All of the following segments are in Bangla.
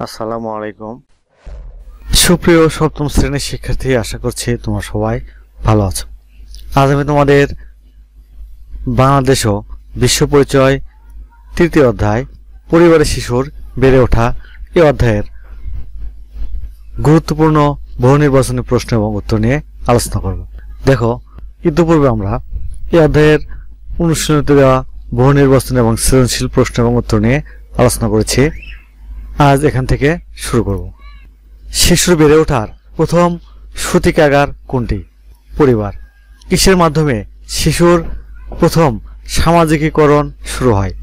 আসসালামু আলাইকুম। সুপ্রিয় সপ্তম শ্রেণীর শিক্ষার্থী, আশা করছি তোমরা সবাই ভালো আছো। আজ আমি তোমাদের বাংলাদেশ ও বিশ্ব পরিচয় তৃতীয় অধ্যায় পরিবারের শিশুর বেড়ে ওঠা এই অধ্যায়ের গুরুত্বপূর্ণ বহু নির্বাচনী প্রশ্ন এবং উত্তর নিয়ে আলোচনা করব। দেখো, ইতিপূর্বে আমরা এই অধ্যায়ের অনুশীলনীতে দেওয়া বহু নির্বাচনী এবং সৃজনশীল প্রশ্ন এবং উত্তর নিয়ে আলোচনা করেছি। আজ এখান থেকে শুরু করব। শিশুর বেড়ে ওঠার প্রথম সূতিকাগার কোনটি? পরিবার। কিসের মাধ্যমে শিশুর প্রথম সামাজিকীকরণ শুরু হয়?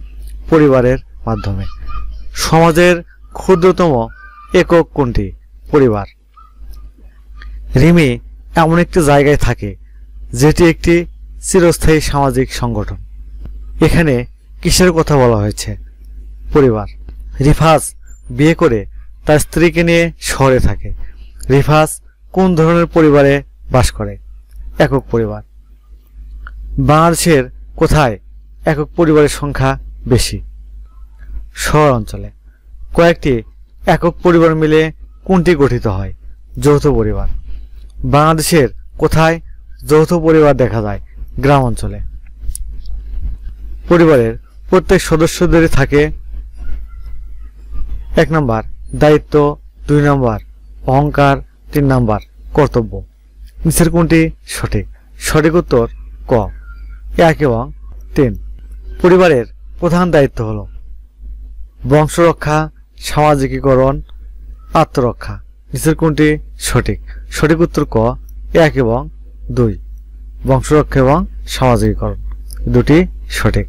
পরিবারের মাধ্যমে। সমাজের ক্ষুদ্রতম একক কোনটি? পরিবার। রিমি এমন একটি জায়গায় থাকে যেটি একটি চিরস্থায়ী সামাজিক সংগঠন। এখানে কিসের কথা বলা হয়েছে? পরিবার। রিফাজ বিয়ে করে তার স্ত্রীকে নিয়ে শহরে থাকে। রিফাজ কোন ধরনের পরিবারে বাস করে? একক পরিবার। বাংলাদেশের কোথায় একক পরিবারের সংখ্যা বেশি? শহর অঞ্চলে। কয়েকটি একক পরিবার মিলে কোনটি গঠিত হয়? যৌথ পরিবার। বাংলাদেশের কোথায় যৌথ পরিবার দেখা যায়? গ্রাম অঞ্চলে। পরিবারের প্রত্যেক সদস্যদেরই থাকে 1 নম্বর দায়িত্ব, 2 নম্বর অহংকার, 3 নম্বর কর্তব্য। নিচের কোনটি সঠিক? সঠিক উত্তর ক, 1 এবং 3। পরিবারের প্রধান দায়িত্ব হল বংশরক্ষা, সামাজিকীকরণ, আত্মরক্ষা। নিচের কোনটি সঠিক? সঠিক উত্তর ক, 1 এবং 2। বংশরক্ষা এবং সামাজিকীকরণ দুটি সঠিক।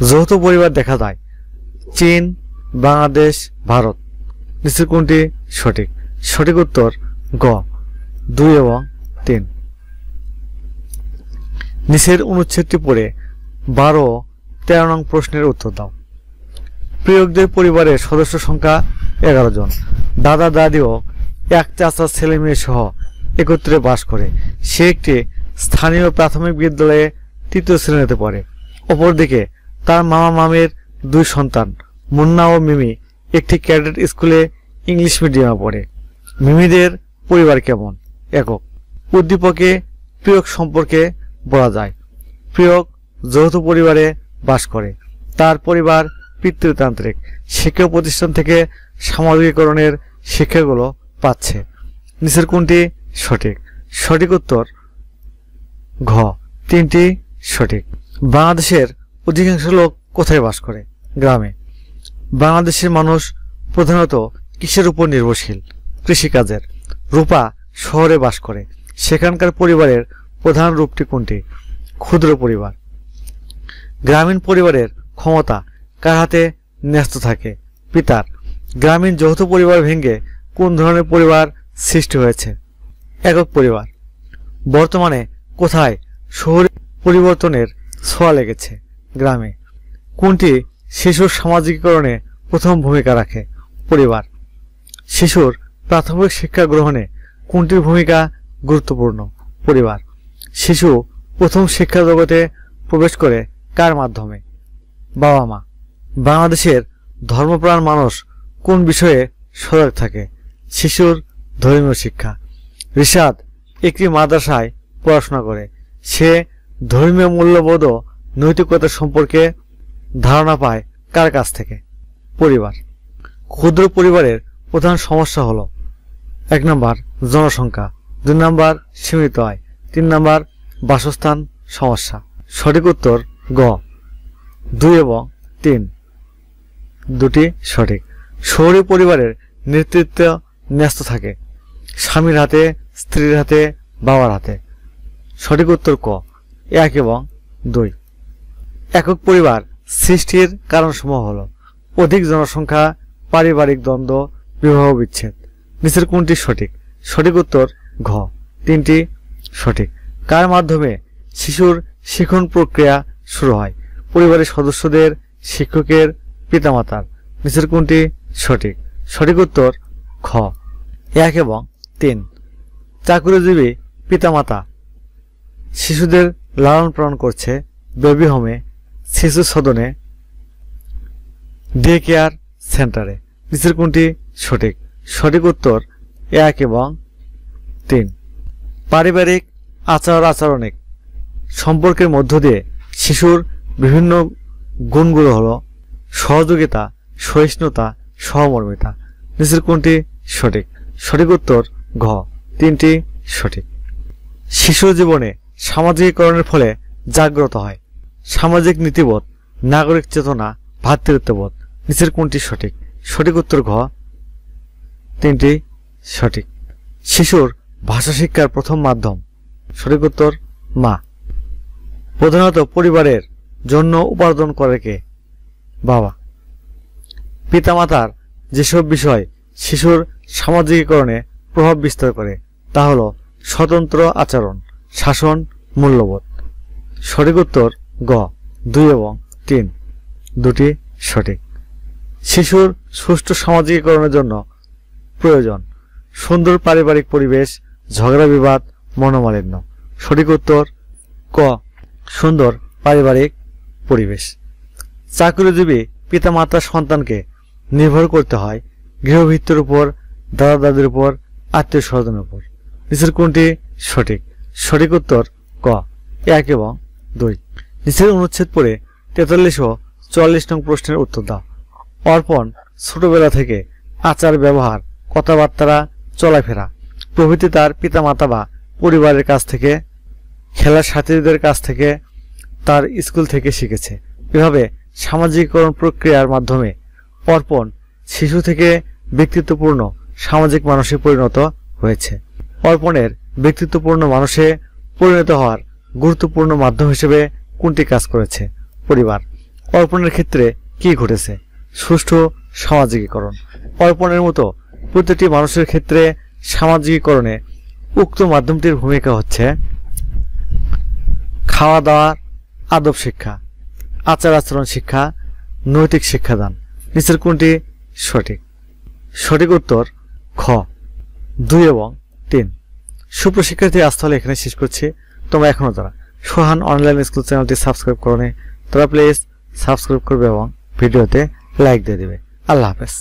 যৌথ পরিবার দেখা যায় চীন, বাংলাদেশ, ভারত। নিচের কোনটি সঠিক? সঠিক উত্তর গ, 2 এবং 3। নিচের অনুচ্ছেদটি পড়ে 12 ও 13 নং প্রশ্নের উত্তর দাও। প্রিয়কদের পরিবারের সদস্য সংখ্যা 11 জন। দাদা দাদি ও এক চাচার ছেলে মেয়ে সহ একত্রে বাস করে। সে একটি স্থানীয় প্রাথমিক বিদ্যালয়ে 3য় শ্রেণীতে পড়ে। অপরদিকে তার মামা মামির 2 সন্তান মুন্না ও মিমি একটি ক্যাডেট স্কুলে ইংলিশ মিডিয়ামে পড়ে। মিমিদের পরিবার কেমন? একক। উদ্দীপকে প্রিয়ক সম্পর্কে বলা যায়। প্রিয়ক যৌথ পরিবারে বাস করে। তার পরিবার পিতৃতান্ত্রিক। শিক্ষা প্রতিষ্ঠান থেকে সামাজিকীকরণের শিক্ষাগুলো পাচ্ছে। নিচের কোনটি সঠিক? সঠিক উত্তর ঘ, 3টি সঠিক। বাংলাদেশের অধিকাংশ লোক কোথায় বাস করে? গ্রামে। বাংলাদেশের মানুষ প্রধানত কিসের উপর নির্ভরশীল? কৃষিকাজের। রূপা শহরে বাস করে। সেখানকার পরিবারের প্রধান রূপটি কোনটি? ক্ষুদ্র পরিবার। গ্রামীণ পরিবারের ক্ষমতা কার হাতে ন্যস্ত থাকে? পিতার। গ্রামীণ যৌথ পরিবার ভেঙে কোন ধরনের পরিবার সৃষ্টি হয়েছে? একক পরিবার। বর্তমানে কোথায় শহরে পরিবর্তনের ছোঁয়া লেগেছে? গ্রামে। কোনটি শিশুর সামাজিকীকরণে প্রথম ভূমিকা রাখে? পরিবার। শিশুর প্রাথমিক শিক্ষা গ্রহণে কোনটির ভূমিকা গুরুত্বপূর্ণ? পরিবার। শিশু প্রথম শিক্ষা জগতে প্রবেশ করে কার মাধ্যমে? বাবা মা। বাংলাদেশের ধর্মপ্রাণ মানুষ কোন বিষয়ে সজাগ থাকে? শিশুর ধর্মীয় শিক্ষা। রিশাদ একটি মাদ্রাসায় পড়াশোনা করে। সে ধর্মীয় মূল্যবোধ ও নৈতিকতা সম্পর্কে ধারণা পায় কার কাছ থেকে? পরিবার। ক্ষুদ্র পরিবারের প্রধান সমস্যা হল 1 নম্বর জনসংখ্যা, 2 নম্বর সীমিত আয়, 3 নম্বর বাসস্থান সমস্যা। সঠিক উত্তর গ, 2 এবং 3 দুটি সঠিক। শহুরে পরিবারের নেতৃত্ব ন্যস্ত থাকে স্বামীর হাতে, স্ত্রীর হাতে, বাবার হাতে। সঠিক উত্তর ক, 1 এবং 2। একক পরিবার সৃষ্টির কারণসমূহ হল অধিক জনসংখ্যা, পারিবারিক দ্বন্দ্ব, বিবাহ বিচ্ছেদ। নিচের কোনটি সঠিক? সঠিক উত্তর ঘ, 3টি সঠিক। কার মাধ্যমে শিশুর শিক্ষণ প্রক্রিয়া শুরু হয়? পরিবারের সদস্যদের, শিক্ষকের, পিতামাতার। নিচের কোনটি সঠিক? সঠিক উত্তর খ, 1 এবং 3। চাকরিজীবী পিতামাতা শিশুদের লালন পালন করছে বেবি হোমে, শিশু সদনে, ডে কেয়ার সেন্টারে। নিচের কোনটি সঠিক? সঠিক উত্তর 1 এবং 3। পারিবারিক আচার আচরণিক সম্পর্কের মধ্য দিয়ে শিশুর বিভিন্ন গুণগুলো হলো সহযোগিতা, সহিষ্ণুতা, সহমর্মিতা। নিচের কোনটি সঠিক? সঠিক উত্তর ঘ, 3টি সঠিক। শিশুর জীবনে সামাজিকীকরণের ফলে জাগ্রত হয় সামাজিক নীতিবোধ, নাগরিক চেতনা, ভ্রাতৃত্ববোধ। নিচের কোনটি সঠিক? সঠিক উত্তর ঘ, 3টি সঠিক। শিশুর ভাষা শিক্ষার প্রথম মাধ্যম? সঠিক উত্তর মা। প্রধানত পরিবারের জন্য উপার্জন করে কে? বাবা। পিতামাতার যেসব বিষয় শিশুর সামাজিকীকরণে প্রভাব বিস্তার করে তা হল স্বতন্ত্র আচরণ, শাসন, মূল্যবোধ। সঠিক উত্তর গ, 2 এবং 3, দুটি সঠিক। শিশুর সুষ্ঠু সামাজিকীকরণের জন্য প্রয়োজন সুন্দর পারিবারিক পরিবেশ, ঝগড়া বিবাদ, মনোমালিন্য। সঠিক উত্তর ক, সুন্দর পারিবারিক পরিবেশ। চাকরিজীবী পিতামাতার সন্তানকে নির্ভর করতে হয় গৃহভিত্তির উপর, দাদা দাদির উপর, আত্মীয় স্বজনের উপর। নিচের কোনটি সঠিক? সঠিক উত্তর ক, 1 এবং 2। নিচের অনুচ্ছেদ পড়ে 43 ও 44 নং প্রশ্নের উত্তর দাও। অর্পণ ছোটবেলা থেকে আচার ব্যবহার, কথাবার্তা, চলাফেরা প্রভৃতি তার পিতামাতা বা পরিবারের কাছ থেকে, খেলার সাথীদের কাছ থেকে, তার স্কুল থেকে শিখেছে। এভাবে সামাজিকীকরণ প্রক্রিয়ার মাধ্যমে অর্পণ শিশু থেকে ব্যক্তিত্বপূর্ণ সামাজিক মানুষে পরিণত হয়েছে। অর্পণের ব্যক্তিত্বপূর্ণ মানুষে পরিণত হওয়ার গুরুত্বপূর্ণ মাধ্যম হিসেবে কোনটি কাজ করেছে? পরিবার। অর্পণের ক্ষেত্রে কি ঘটেছে? সুষ্ঠু সামাজিকীকরণ। অর্পণের মতো প্রতিটি মানুষের ক্ষেত্রে সামাজিকীকরণে উক্ত মাধ্যমটির ভূমিকা হচ্ছে খাওয়া দাওয়ার আদব শিক্ষা, আচার আচরণ শিক্ষা, নৈতিক শিক্ষাদান। নিচের কোনটি সঠিক? সঠিক উত্তর খ, 2 এবং 3। সুপ্রশিক্ষার্থী, আজ তাহলে এখানে শেষ করছি। তোমরা এখনো যারা সোহান অনলাইন স্কুল চ্যানেলটি সাবস্ক্রাইব করোনি তারা প্লিজ সাবস্ক্রাইব করবে এবং ভিডিওতে লাইক দিয়ে দেবে। আল্লাহ হাফেজ।